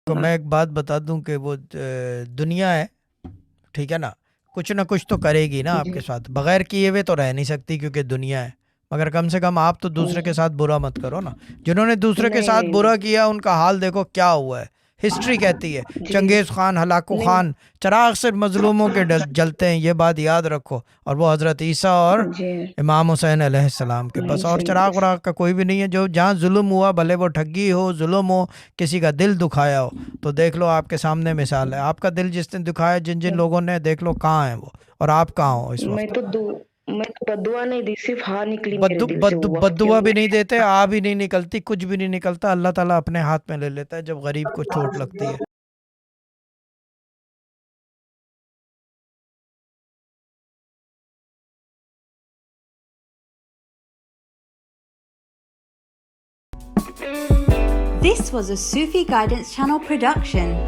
तो मैं एक बात बता दूं कि वो दुनिया है, ठीक है ना कुछ तो करेगी ना जी आपके साथ, बगैर किए हुए तो रह नहीं सकती क्योंकि दुनिया है। मगर कम से कम आप तो दूसरे के जी। साथ बुरा मत करो ना। जिन्होंने दूसरे के नहीं साथ नहीं बुरा नहीं। किया उनका हाल देखो क्या हुआ है। हिस्ट्री कहती है जी। चंगेज खान, हलाकू नहीं। खान, चराग सिर्फ मजलूमों के जलते हैं, ये बात याद रखो। और वो हजरत ईसा और जी। इमाम हुसैन अलैहिस्सलाम के नहीं बस, और सही। चराग वराग का कोई भी नहीं है। जो जहाँ जुल्म हुआ, भले वो ठगी हो, जुल्म हो, किसी का दिल दुखाया हो, तो देख लो आपके सामने मिसाल है। आपका दिल जिसने दुखाया, जिन जिन लोगों ने, देख लो कहाँ है वो, और आप कहाँ हो इस मैं वक्त। तो दु मैं तो बदुआ नहीं दी, सिर्फ हाँ निकली मेरे बद्दु दिल से बद्दु वो वक्त के बद्दुआ भी वो। नहीं देते, आ भी नहीं निकलती, कुछ भी नहीं निकलता, अल्लाह ताला अपने हाथ में ले लेता है जब गरीब को चोट लगती है। This was a Sufi Guidance Channel production.